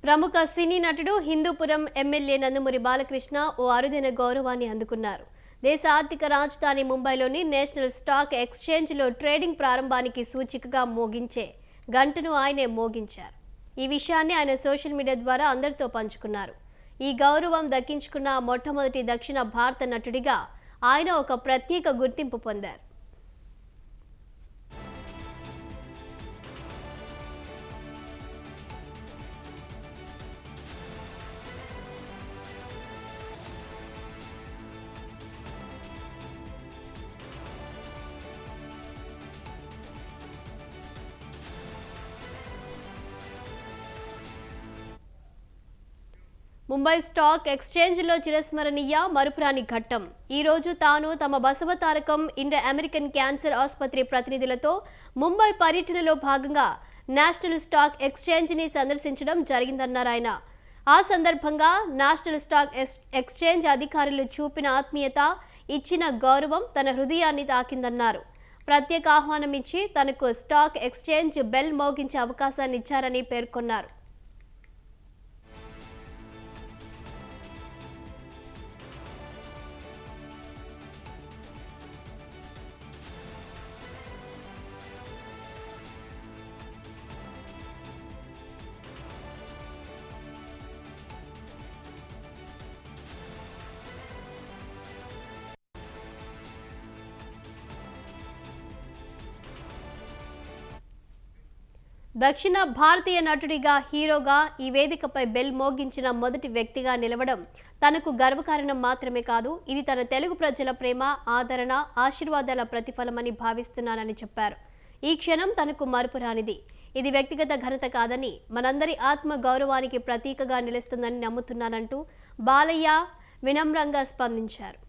ప్రముఖ సినీ నటుడు హిందూపురం ఎమ్మెల్యే నందమూరి బాలకృష్ణ ఓ అరుదైన గౌరవాన్ని అందుకున్నారు. దేశ ఆర్థిక రాజధాని ముంబైలోని నేషనల్ స్టాక్ ఎక్స్చేంజ్లో ట్రేడింగ్ ప్రారంభానికి సూచికగా మోగించే గంటను ఆయనే మోగించారు. ఈ విషయాన్ని ఆయన సోషల్ మీడియా ద్వారా అందరితో పంచుకున్నారు. ఈ గౌరవం దక్కించుకున్న మొట్టమొదటి దక్షిణ భారత నటుడిగా ఆయన ఒక ప్రత్యేక గుర్తింపు పొందారు. ముంబై స్టాక్ ఎక్స్చేంజ్లో చిరస్మరణీయ మరుపురాని ఘట్టం. ఈ రోజు తాను తమ Basava Tarakam Indo American cancer ఆసుపత్రి ప్రతినిధులతో ముంబై పర్యటనలో భాగంగా నేషనల్ స్టాక్ ఎక్స్చేంజ్ని సందర్శించడం జరిగిందన్నారు ఆయన. ఆ సందర్భంగా నేషనల్ స్టాక్ ఎక్స్చేంజ్ అధికారులు చూపిన ఆత్మీయత, ఇచ్చిన గౌరవం తన హృదయాన్ని తాకిందన్నారు. ప్రత్యేక ఆహ్వానం ఇచ్చి తనకు స్టాక్ ఎక్స్చేంజ్ బెల్ మోగించే అవకాశాన్ని ఇచ్చారని పేర్కొన్నారు. దక్షిణ భారతీయ నటుడిగా, హీరోగా ఈ వేదికపై బెల్ మోగించిన మొదటి వ్యక్తిగా నిలవడం తనకు గర్వకారణం మాత్రమే కాదు, ఇది తన తెలుగు ప్రజల ప్రేమ, ఆదరణ, ఆశీర్వాదాల ప్రతిఫలమని భావిస్తున్నానని చెప్పారు. ఈ క్షణం తనకు మరుపురానిది. ఇది వ్యక్తిగత ఘనత కాదని, మనందరి ఆత్మ గౌరవానికి ప్రతీకగా నిలుస్తుందని నమ్ముతున్నానంటూ బాలయ్య వినమ్రంగా స్పందించారు.